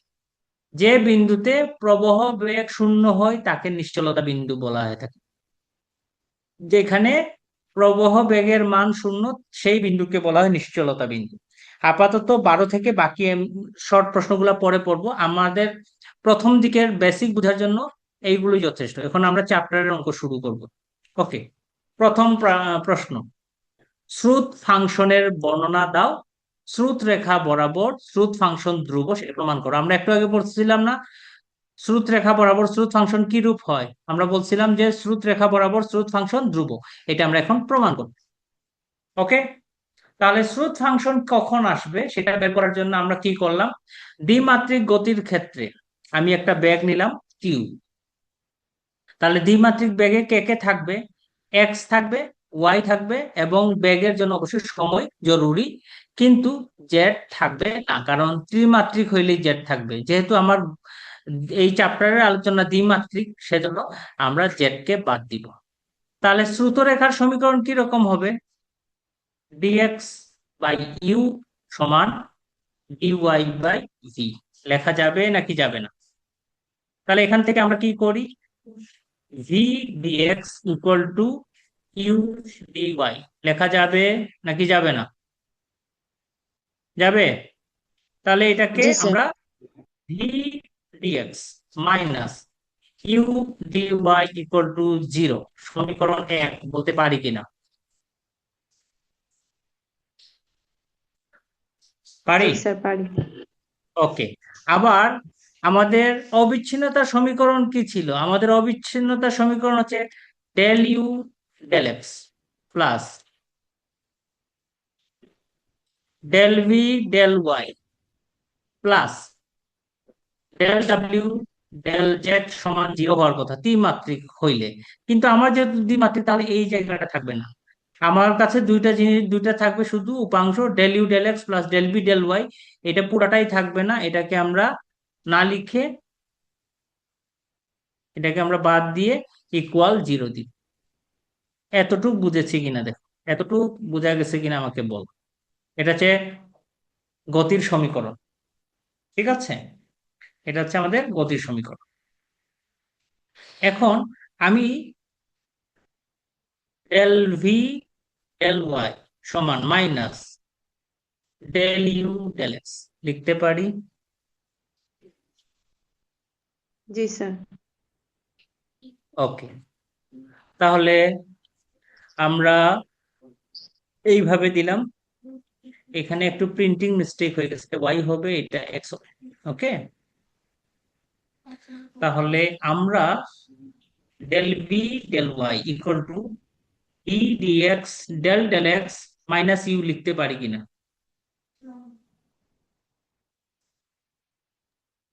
যে বিন্দুতে প্রবাহ বেগ শূন্য হয় তাকে নিশ্চলতা বিন্দু বলা হয়ে থাকে। যেখানে প্রবাহ বেগের মান শূন্য সেই বিন্দুকে বলা হয় নিশ্চলতা বিন্দু। আপাতত 12 থেকে বাকি শর্ট প্রশ্নগুলো পরে পড়বো, আমাদের প্রথম দিকের বেসিক বোঝার জন্য এইগুলোই যথেষ্ট। এখন আমরা চ্যাপ্টারের অঙ্ক শুরু করব। ওকে, প্রথম প্রশ্ন, শ্রুত ফাংশনের বর্ণনা দাও। শ্রুত রেখা বরাবর শ্রুত ফাংশন ধ্রুব সেটা প্রমাণ করো। আমরা একটু আগে পড়ছিলাম না শ্রুত রেখা বরাবর শ্রুত ফাংশন কি রূপ হয়? আমরা বলছিলাম যে শ্রুত রেখা বরাবর শ্রুত ফাংশন ধ্রুব। এটা আমরা এখন প্রমাণ করব। ওকে, তাহলে শ্রুত ফাংশন কখন আসবে সেটা বের করার জন্য আমরা কি করলাম? দ্বিমাত্রিক গতির ক্ষেত্রে আমি একটা বেগ নিলাম কিউ। তাহলে দ্বিমাত্রিক বেগে কে কে থাকবে? এক্স থাকবে, ওয়াই থাকবে এবং বেগের জন্য অবশ্যই সময় জরুরি, কিন্তু জেড থাকবে না, কারণ ত্রিমাত্রিক হইলেই জেড থাকবে। যেহেতু আমার এই চ্যাপ্টারের আলোচনা দ্বিমাত্রিক, সেজন্য আমরা জেড কে বাদ দিব। তাহলে শ্রুত রেখার সমীকরণ কি রকম হবে? ডিএক্স বাই ইউ সমান ডিওয়াই বাই ভি। লেখা যাবে নাকি যাবে না? তাহলে এখান থেকে আমরা কি করি? V dx equal to u dy লেখা যাবে নাকি যাবে না? যাবে। তাহলে এটাকে জি স্যার আমরা v dx minus you dy equal to 0 সমীকরণ 1 বলতে পারি কিনা? পারি। জি স্যার পারি। ওকে। আবার আমাদের অবিচ্ছিন্নতা সমীকরণ কি ছিল? আমাদের অবিচ্ছিন্নতা সমীকরণ হচ্ছে del you del x plus del V del y plus del W del z সমান 0 হওয়ার কথা ত্রিমাত্রিক হইলে। কিন্তু আমার যেহেতু দ্বিমাত্রিক, তাহলে এই জায়গাটা থাকবে না। আমার কাছে দুইটা জিনিস, দুইটা থাকবে শুধু উপাংশ, del you del x plus del B del y. এটা পুরাটাই থাকবে না, এটাকে আমরা না লিখে এটাকে আমরা বাদ দিয়ে ইকুয়াল 0 দিই। এতটুক বুঝেছি কিনা দেখো, এতটুক বোঝা গেছে কিনা আমাকে বল। এটা হচ্ছে গতির সমীকরণ, ঠিক আছে? এটা হচ্ছে আমাদের গতির সমীকরণ। এখন আমি ডেল ভি ডেল ওয়াই সমান minus del you del x লিখতে পারি। জি স্যার। ওকে, তাহলে আমরা এইভাবে দিলাম। এখানে একটু প্রিন্টিং মিস্টেক হয়ে গেছে, ওয়াই হবে, এটা এক্স হবে। ওকে, তাহলে আমরা del B del y equal to e dx del del x minus u লিখতে পারি কিনা?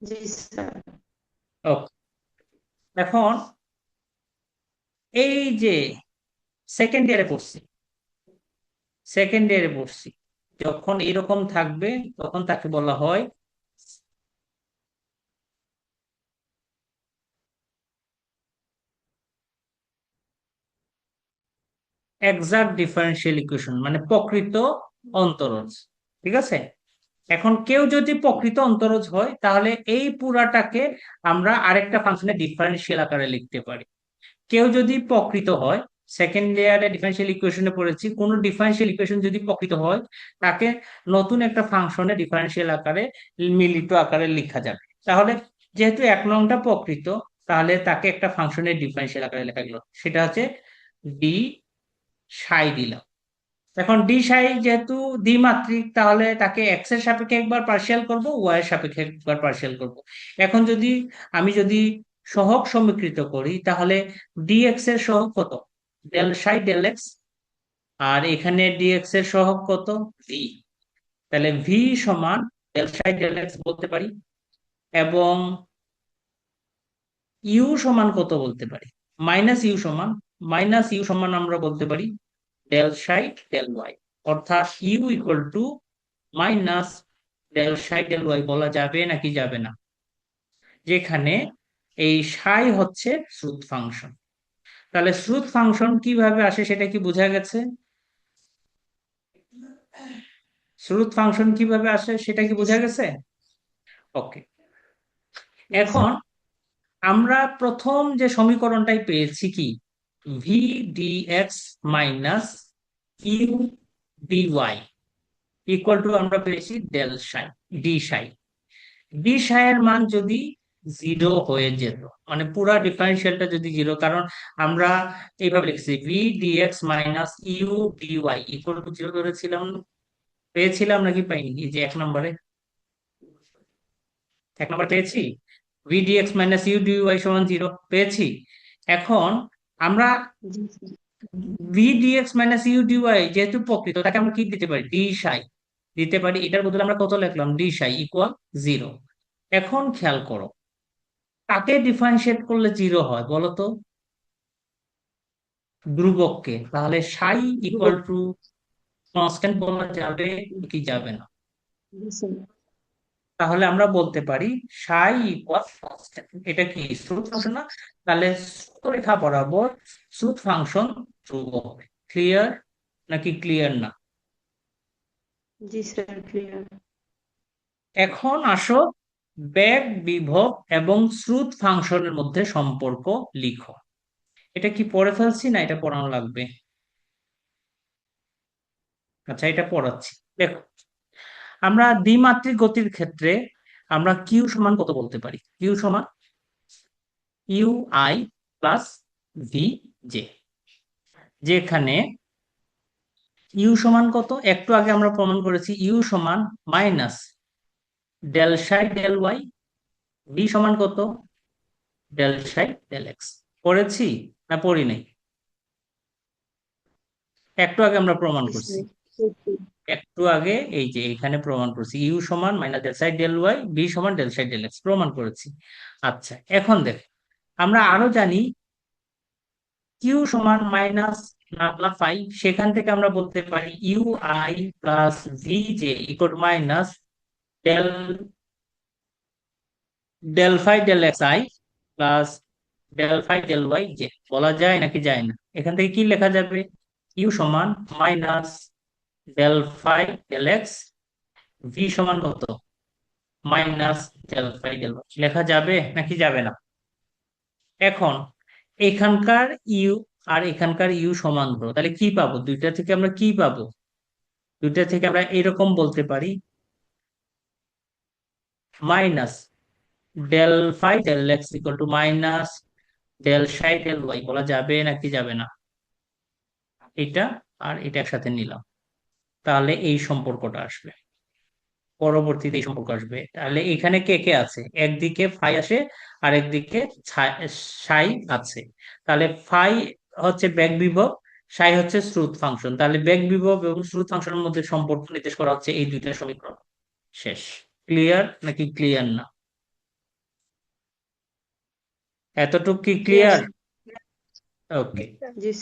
জি স্যার। ওকে, এখন এই যে সেকেন্ড ইয়ারে পড়ছি, সেকেন্ড ইয়ারে পড়ছি, যখন এরকম থাকবে তখন তাকে বলা হয় এক্সাক্ট ডিফারেন্সিয়াল ইকুয়েশন, মানে প্রকৃত অন্তরজ। ঠিক আছে? এখন কেউ যদি প্রকৃত অন্তরজ হয়, তাহলে এই পুরাটাকে আমরা আরেকটা ফাংশনের ডিফারেন্সিয়াল আকারে লিখতে পারি। কেউ যদি প্রকৃত হয়, সেকেন্ড লেয়ারে ডিফারেন্সিয়াল ইকুয়েশনে পড়েছি, কোন ডিফারেন্সিয়াল ইকুয়েশন যদি প্রকৃত হয়, তাকে নতুন একটা ফাংশনে ডিফারেন্সিয়াল আকারে, মিলিত আকারে লেখা যাবে। তাহলে যেহেতু 1 নংটা প্রকৃত, তাহলে তাকে একটা ফাংশনের ডিফারেন্সিয়াল আকারে লেখা গেল, সেটা হচ্ছে ডি সাই দিলাম। এখন ডি সাই যেহেতু দ্বিমাত্রিক, তাহলে তাকে এক্স এর সাপেক্ষে একবার পার্শিয়াল করব, ওয়াই এর সাপেক্ষে একবার পার্শিয়াল করব। এখন যদি আমি সহগ সমীকৃত করি, তাহলে ডিএক্স এর সহগ কত? Del psi del x. আর এখানে ডিএক্স এর সহগ কত? ভি। তাহলে ভি সমান ডেল সাই ডেল এক্স বলতে পারি। এবং ইউ সমান কত বলতে পারি? মাইনাস ইউ সমান আমরা বলতে পারি ডেল সাই ডেল ওয়াই। অর্থাৎ u equal to minus del psi del y বলা যাবে নাকি যাবে না? যেখানে এই সাই হচ্ছে শ্রুত ফাংশন। তাহলে শ্রুত ফাংশন কিভাবে আসে সেটা কি বোঝা গেছে? শ্রুত ফাংশন কিভাবে আসে সেটা কি বোঝা গেছে? ওকে, জি এখন স্যার। আমরা প্রথম যে সমীকরণটাই পেয়েছি কি, v d x minus you dy equal to আমরা পেয়েছি ডেল সাই ডি সাই। ডি সাই এর মান যদি 0 হয়ে যেত, মানে পুরা ডিফারেন্সিয়ালটা যদি 0, কারণ আমরা এইভাবে লিখছি v dx minus you dy equal to 0 ধরেছিলাম, পেয়েছিলাম নাকি পাইনি? এই যে 1 নম্বরে, 1 নম্বর পেয়েছি, V dx minus you D Y সমান 0 পেয়েছি। এখন আমরা জি sir. V dx minus you D Y যেহেতু প্রকৃত, তাকে আমরা কি দিতে পারি? ডি সাই দিতে পারি। এটার বদলে আমরা কত লিখলাম? ডি সাই ইকুয়াল 0। এখন খেয়াল করো, কাকে ডিফারেন্সিয়েট করলে 0 হয় বলো তো? ধ্রুবককে। তাহলে সাই ইকুয়াল ধ্রুবক। টু কনস্ট্যান্ট বলা যাবে কি যাবে না? জি স্যার। তাহলে আমরা বলতে পারি সাই ইকুয়াল কনস্ট্যান্ট। এটা কি শ্রুত ফাংশন না? তাহলে রেখা বরাবর শ্রুত ফাংশন ধ্রুবক। ক্লিয়ার নাকি ক্লিয়ার না? জি স্যার ক্লিয়ার। এখন আসো বেগ বিভব এবং শ্রুত ফাংশনের মধ্যে সম্পর্ক লিখো। এটা কি পড়ে ফেলছি না এটা পড়ানো লাগবে? আচ্ছা, এটা পড়াচ্ছি, দেখো। আমরা দ্বিমাত্রিক গতির ক্ষেত্রে আমরা কিউ সমান কত বলতে পারি? কিউ সমান you I plus V j, যেখানে ইউ সমান কত? একটু আগে আমরা প্রমাণ করেছি ইউ সমান minus del psi del y, v সমান কত? Del psi del x. পড়েছি না পড়ি নাই? একটু আগে আমরা প্রমাণ Yes, করছি, sir. Okay. একটু আগে এই যে এখানে প্রমাণ করছি ইউ সমান minus del psi del y, v সমান ডেল সাই ডেল এক্স প্রমাণ করেছি। আচ্ছা, এখন দেখ, আমরা আরো জানি কিউ সমান মাইনাস নাবলা ফাই, সেখান থেকে আমরা বলতে পারি you I plus V j equal minus del del phi del x i plus del phi del Y j. বলা যায় নাকি যায় না? এখান থেকে কি লেখা যাবে? ইউ সমান minus del phi del x, V সমান কত? Minus del phi del y. লেখা যাবে নাকি যাবে না? এখন এখানকার ইউ আর এখানকার ইউ সমান ধরো, তাহলে কি পাবো? দুইটা থেকে আমরা কি পাবো? দুইটা থেকে আমরা এরকম বলতে পারি minus del phi del x equal to minus del psi del y. বলা যাবে নাকি যাবে না? এটা আর এটা একসাথে নিলাম, তাহলে এই সম্পর্কটা আসবে, পরবর্তীতে এই সম্পর্ক আসবে। তাহলে এখানে কে কে আছে? একদিকে ফাই আসে আর একদিকে সাই আছে। তাহলে ফাই হচ্ছে বেগ বিভব, সাই হচ্ছে স্রোত ফাংশন। তাহলে বেগ বিভব এবং স্রোত ফাংশনের মধ্যে সম্পর্ক নির্দেশ করা হচ্ছে এই দুইটা সমীকরণ। শেষ। ক্লিয়ার নাকি ক্লিয়ার না? এতটুকু কি ক্লিয়ার? Yes, ওকে। yes.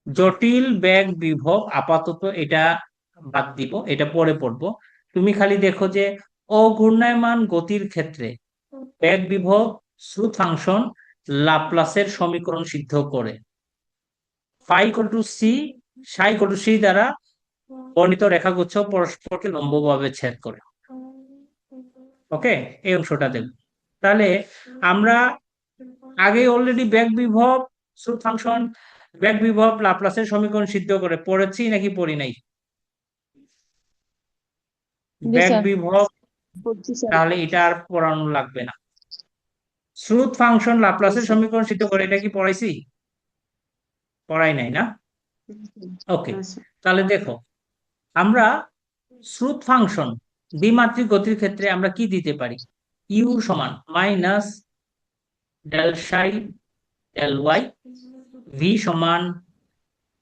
জটিল বেগ বিভব আপাতত এটা বাদ দিব, এটা পরে পড়বো। তুমি খালি দেখো যে অঘূর্ণায়মান গতির ক্ষেত্রে বেগ বিভব স্রোত ফাংশন লাপ্লাসের সমীকরণ সিদ্ধ করে phi equal to c, psi equal to c দ্বারা বর্ণিত রেখাগুচ্ছ পরস্পরকে লম্বভাবে ছেদ করে। ওকে, এই অংশটা দেব। তাহলে আমরা আগে অলরেডি বেগ বিভব স্রোত ফাংশন, বেগ বিভব লাপ্লাসের সমীকরণ সিদ্ধ করে পড়েছি নাকি পড়ি নাই? জি বেগ স্যার। বিভব, পড়ছি, স্যার। তাহলে এটা আর পড়ানো লাগবে না। স্রোত ফাংশন Yes, লাপ্লাসের sir. সমীকরণ সিদ্ধ করে, এটা কি পড়াইছি? পড়াই নাই না? ওকে, না, স্যার। তাহলে দেখো, আমরা স্রোত ফাংশন দ্বিমাত্রিক গতির ক্ষেত্রে আমরা কি দিতে পারি? ইউ সমান minus del psi del y, v সমান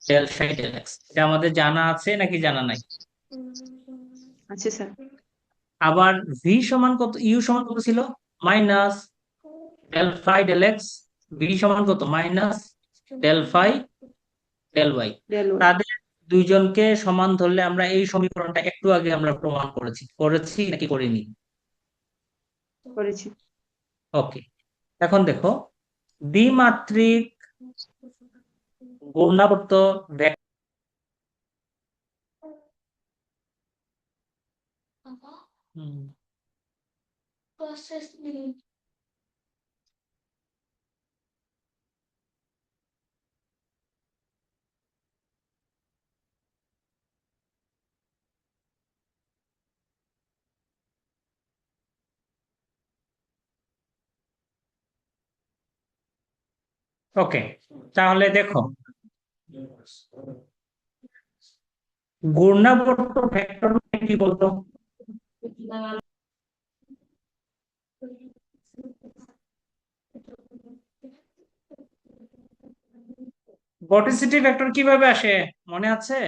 ডেল সাই ডেল এক্স। এটা আমাদের জানা আছে নাকি জানা নাই? আচ্ছা, স্যার। আবার ভি সমান কত, ইউ সমান কত ছিল? Minus del phi del x, V সমান কত? Minus del phi del Y. Del y তাদের দুইজনকে সমান ধরলে আমরা এই সমীকরণটা একটু আগে আমরা প্রমাণ করেছি নাকি করিনি? করেছি। ওকে, এখন দেখো, দ্বিমাত্রিক ঘূর্ণাবর্ত হুম, ওকে, তাহলে দেখো, ঘূর্ণাবর্ত ভেক্টর মানে কি বলতো? ভর্টিসিটি ভেক্টর কিভাবে আসে মনে আছে?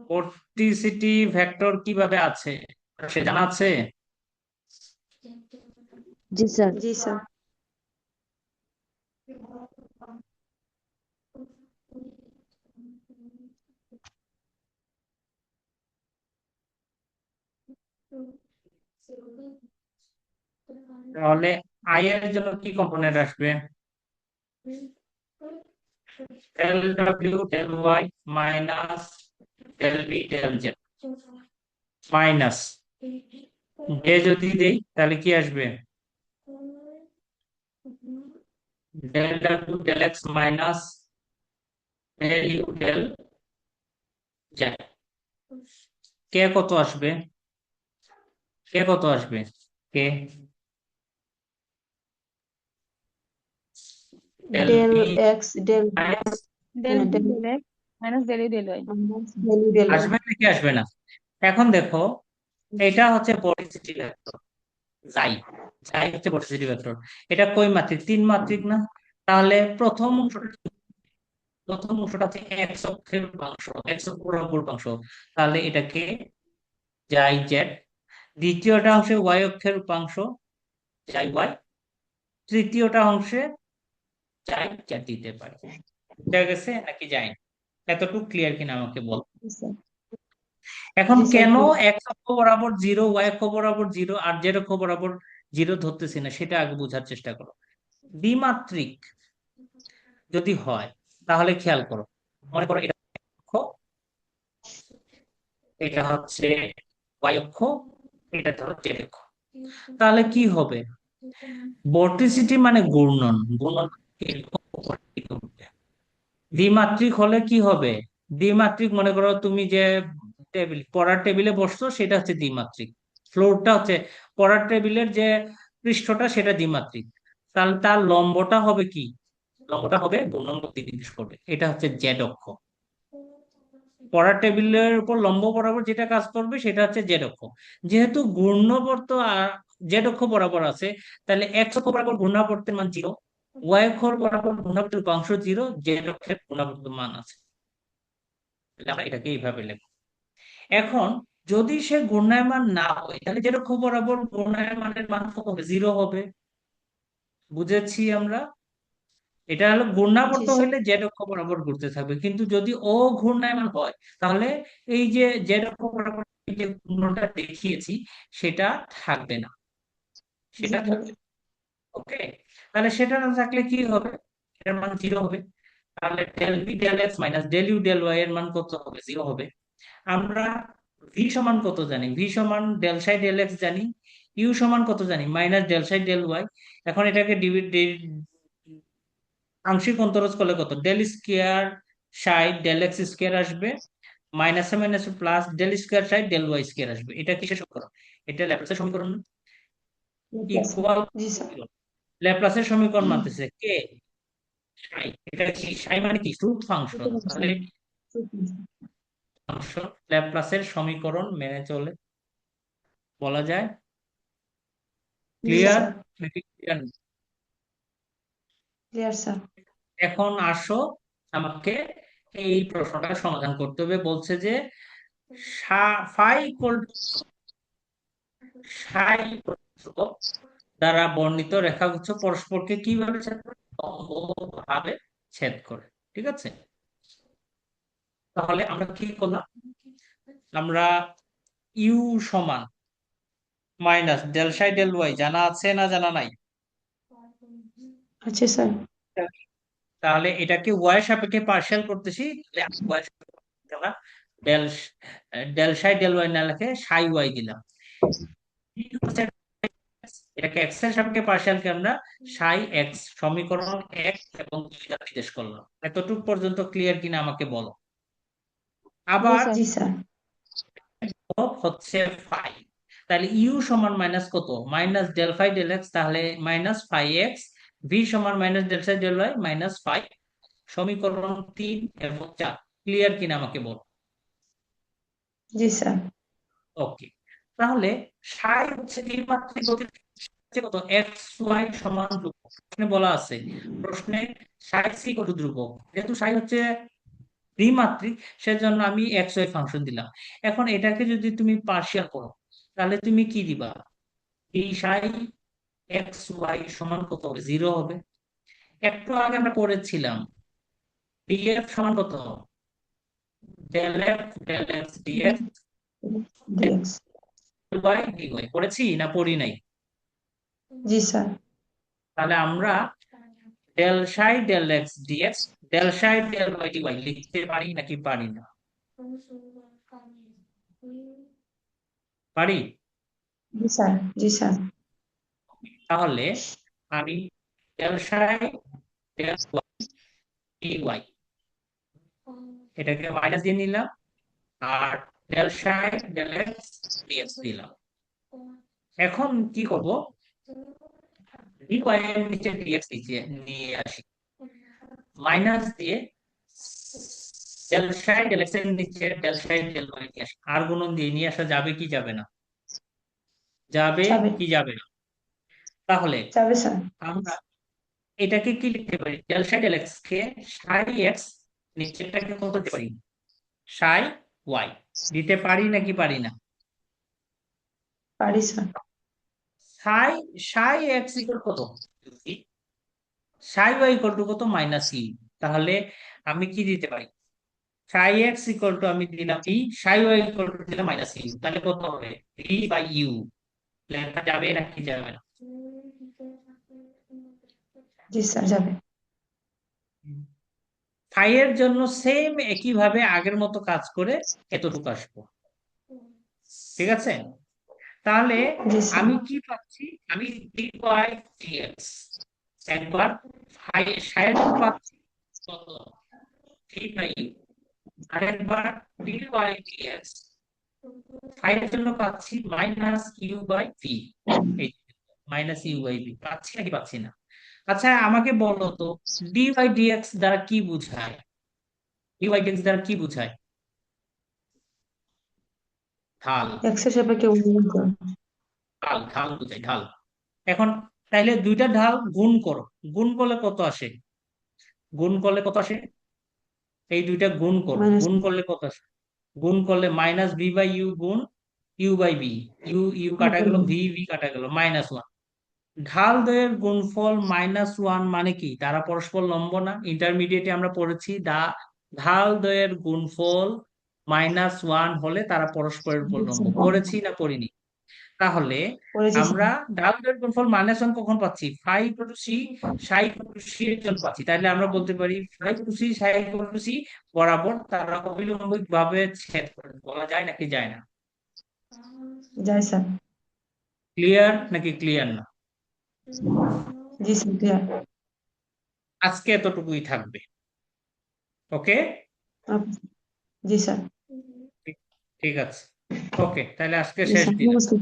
ভর্টিসিটি ভেক্টর কিভাবে আছে সে জানা আছে? জি স্যার। জি, স্যার। তাহলে আই এর জন্য কি কম্পোনেন্ট আসবে? Del W del Y minus del B del Z minus del যদি দেই তাহলে কি আসবে del W del x minus del you del Z. K কত আসবে? কে কত আসবে? K del del B X del minus del হ্যাঁ, B del del x minus del you del Y. Minus del you del Y. আসবে নাকি আসবে না? এখন দেখো এটা হচ্ছে পরিস্থিতি ভেক্টর যাই যাই হচ্ছে পরিস্থিতি ভেক্টর। এটা কই মাত্রিক? 3 মাত্রিক না? তাহলে প্রথম অংশটা হচ্ছে এক্স অক্ষের উপাংশ, এক্স বরাবর উপাংশ, তাহলে এটাকে যাই জেড। দ্বিতীয়টা অংশে ওয়াই অক্ষের উপাংশ, যাই ওয়াই। তৃতীয়টা অংশে যাই জেড দিতে পারি। বুঝা গেছে নাকি যাই? এতটুকু ক্লিয়ার কিনা আমাকে বল। জি স্যার। এখন জি স্যার, কেন clear। এক্স অক্ষ বরাবর জিরো, ওয়াই অক্ষ বরাবর জিরো আর জেড অক্ষ বরাবর জিরো ধরতেছি না সেটা আগে বোঝার চেষ্টা করো। দ্বিমাত্রিক যদি হয় তাহলে খেয়াল করো, মনে করো এটা অক্ষ, এটা হচ্ছে ওয়াই অক্ষ, এটা ধরো জেড অক্ষ, তাহলে কি হবে? ভর্টিসিটি মানে ঘূর্ণন, ঘূর্ণন এরকম উপরের দিকে উঠবে। দ্বিমাত্রিক হলে কি হবে? দ্বিমাত্রিক মনে করো তুমি যে পড়ার টেবিলে বসছো সেটা হচ্ছে দ্বিমাত্রিক, ফ্লোরটা হচ্ছে পড়ার টেবিলের যে পৃষ্ঠটা সেটা দ্বিমাত্রিক, তাহলে তার লম্বটা হবে কি? লম্বটা হবে ঘূর্ণন গতি নির্দেশ করবে, এটা হচ্ছে জেড অক্ষ। পড়ার টেবিলের উপর লম্ব বরাবর যেটা কাজ করবে সেটা হচ্ছে জেড অক্ষ। যেহেতু ঘূর্ণাবর্ত আর জেড অক্ষ বরাবর আছে, তাহলে এক্স অক্ষ বরাবর ঘূর্ণাবর্তের মান জিরো, ওয়াই অক্ষ বরাবর ঘূর্ণাবর্তের উপাংশ জিরো, জেড অক্ষের ঘূর্ণাবর্তের মান আছে। তাহলে আমরা এটাকে এইভাবে লিখব। এখন যদি সে ঘূর্ণায়মান না হয় তাহলে জেড অক্ষ বরাবর ঘূর্ণায়মানের মান কত হবে? জিরো হবে। বুঝেছি আমরা? এটা হলো জি ঘূর্ণাবর্ত স্যার। হইলে জেড অক্ষ বরাবর ঘুরতে থাকবে, কিন্তু যদি অঘূর্ণায়মান হয় তাহলে এই যে জেড অক্ষ বরাবর যে ঘূর্ণনটা দেখিয়েছি সেটা থাকবে না, জি সেটা স্যার। থাকবে। ওকে, তাহলে সেটা না থাকলে কি হবে? এর মান জিরো হবে। তাহলে del B del x minus del you del y এর মান কত হবে? জিরো হবে। আমরা ভি সমান কত জানি? ভি সমান ডেল সাই ডেল এক্স জানি। ইউ সমান কত জানি? Minus del psi del Y. এখন এটাকে আংশিক অন্তরজ করলে কত? Del square psi del X square আসবে, মাইনাসে মাইনাসে plus del square psi del Y square আসবে। এটা কিসের সমীকরণ? এটা ল্যাপ্লাসের সমীকরণ না? ল্যাপ্লাস। ইকুয়াল জি স্যার। ল্যাপ্লাসের সমীকরণ মানতেছে কে? সাই। এটা কি সাই মানে কি? Root function. তাহলে ফাংশন ল্যাপ্লাসের সমীকরণ মেনে চলে বলা যায়। জি ক্লিয়ার স্যার। নাকি ক্লিয়ার না? Clear sir. এখন আসো আমাকে এই প্রশ্নটা সমাধান করতে হবে। বলছে যে ফাই ইকুয়াল সাই ধ্রুবক দ্বারা বর্ণিত রেখাগুচ্ছ পরস্পরকে কিভাবে ছেদ করে? লম্বভাবে ছেদ করে। ঠিক আছে, তাহলে আমরা কি করলাম? আমরা ইউ সমান minus del psi del y জানা আছে না জানা নাই? আচ্ছা স্যার। তাহলে এটাকে ওয়াই এর সাপেক্ষে পার্শিয়াল করতেছি, তাহলে y এর সাপেক্ষে আমরা del del psi del y না লিখে সাই ওয়াই দিলাম। এটাকে এক্স এর সাপেক্ষে পার্শিয়ালকে আমরা সাই এক্স, সমীকরণ এক এবং দুই দ্বারা নির্দেশ করলাম। এতটুকু পর্যন্ত ক্লিয়ার কিনা আমাকে বলো। জি আবার স্যার। জি স্যার। হচ্ছে ফাই, তাহলে ইউ সমান মাইনাস কত? Minus del phi del x, তাহলে মাইনাস ফাই এক্স। ভি সমান minus del psi del Y minus phi. সমীকরণ 3 এবং 4 ক্লিয়ার কিনা আমাকে বলো। জি স্যার। ওকে, তাহলে সাই হচ্ছে দ্বিমাত্রিক গতির হচ্ছে কত? এক্স ওয়াই সমান ধ্রুবক। প্রশ্নে বলা আছে, প্রশ্নে সাই সি কত ধ্রুবক, যেহেতু সাই হচ্ছে দ্বিমাত্রিক সেজন্য আমি এক্স ওয়াই ফাংশন দিলাম। এখন এটাকে যদি তুমি পার্শিয়াল করো তাহলে তুমি কি দিবা? এই সাই এক্স ওয়াই সমান কত হবে? জিরো হবে। একটু আগে আমরা পড়েছিলাম ডিএফ সমান কত? Del F del x df dx. Y d y, পড়েছি না পড়ি নাই? জি স্যার। তাহলে আমরা del psi del x dx del psi del y d y লিখতে পারি নাকি পারি না? পারি? জি স্যার, জি স্যার। তাহলে আমি ডেল সাই ডেল ওয়াই এটাকে মাইনাস দিয়ে নিলাম, আর del psi del x D X দিলাম। এখন কি করব, ডি ওয়াই এর নিচে ডিএক্স নিয়ে আসি, মাইনাস দিয়ে ডেল সাই ডেল এক্স এর নিচে ডেল সাই ডেল ওয়াই নিয়ে আসি। আর গুণন দিয়ে নিয়ে আসা যাবে কি যাবে না? যাবে যাবে, কি যাবে না? তাহলে যাবে স্যার। আমরা এটাকে কি লিখতে পারি, ডেল সাই ডেল এক্স কে সাই এক্স, নিচেরটাকে কত দিতে পারি, সাই ওয়াই দিতে পারি নাকি পারি না? পারি স্যার। সাই সাই এক্স ইকুয়াল কত, সাই ওয়াই ইকুয়াল টু কত, মাইনাস ইউ। তাহলে আমি কি দিতে পারি, সাই এক্স ইকুয়াল টু আমি দিলাম ই, সাই ওয়াই ইকুয়াল টু দিলাম মাইনাস ইউ। তাহলে কত হবে, ভি বাই ইউ। লেখা যাবে নাকি যাবে না? জি স্যার, যাবে। ফাই এর জন্য সেম একইভাবে আগের মতো কাজ করে এতটুকু আসবো, ঠিক আছে? তাহলে জি স্যার। আমি কি পাচ্ছি, আমি ডি ওয়াই ডিএক্স একবার ফাই সাইড পাচ্ছি কত, থ্রি বাই ইউ। আরেকবার ডি ওয়াই ডিএক্স ফাই এর জন্য পাচ্ছি মাইনাস ইউ বাই ভি। এই মাইনাস ইউ বাই ভি পাচ্ছি নাকি পাচ্ছি না? আচ্ছা আমাকে বলো তো, ডি ওয়াই ডিএক্স দ্বারা কি বোঝায়, ডি ওয়াই ডিএক্স দ্বারা কি বোঝায়? ঢাল, এক্স এর সাপেক্ষে উন্নয়ন করো। ঢাল ঢাল বোঝায়, ঢাল। এখন তাইলে দুইটা ঢাল গুণ করো, গুণ করলে কত আসে, গুণ করলে কত আসে, এই দুইটা গুণ করো, মাইনাস। গুণ করলে কত আসে, গুণ করলে মাইনাস ভি বাই ইউ গুণ u by b, u u কাটা গেল, ভি ভি কাটা গেল, মাইনাস ওয়ান। ঢাল দ্বয়ের গুণফল মাইনাস ওয়ান মানে কি, তারা পরস্পর লম্ব না? ইন্টারমিডিয়েটে আমরা পড়েছি ঢাল দ্বয়ের গুণফল মাইনাস ওয়ান হলে তারা পরস্পরের উপর লম্ব, পড়েছি না পড়িনি? তাহলে পড়েছি স্যার। আমরা ডাল এর গুণফল মাইনাস ওয়ান কখন পাচ্ছি, phi equal to c, psi equal to c এর জন্য পাচ্ছি। তাহলে আমরা বলতে পারি phi equal to c, psi equal to c বরাবর তারা অবিলম্বিক ভাবে ছেদ করে, বলা যায় নাকি যায় না? যাই স্যার। ক্লিয়ার নাকি ক্লিয়ার না? জি স্যার, ক্লিয়ার। আজকে এতটুকুই থাকবে, ওকে? জি স্যার। ঠিক ঠিক আছে, ওকে, তাহলে আজকে জি শেষ স্যার, দিন। নমস্কার।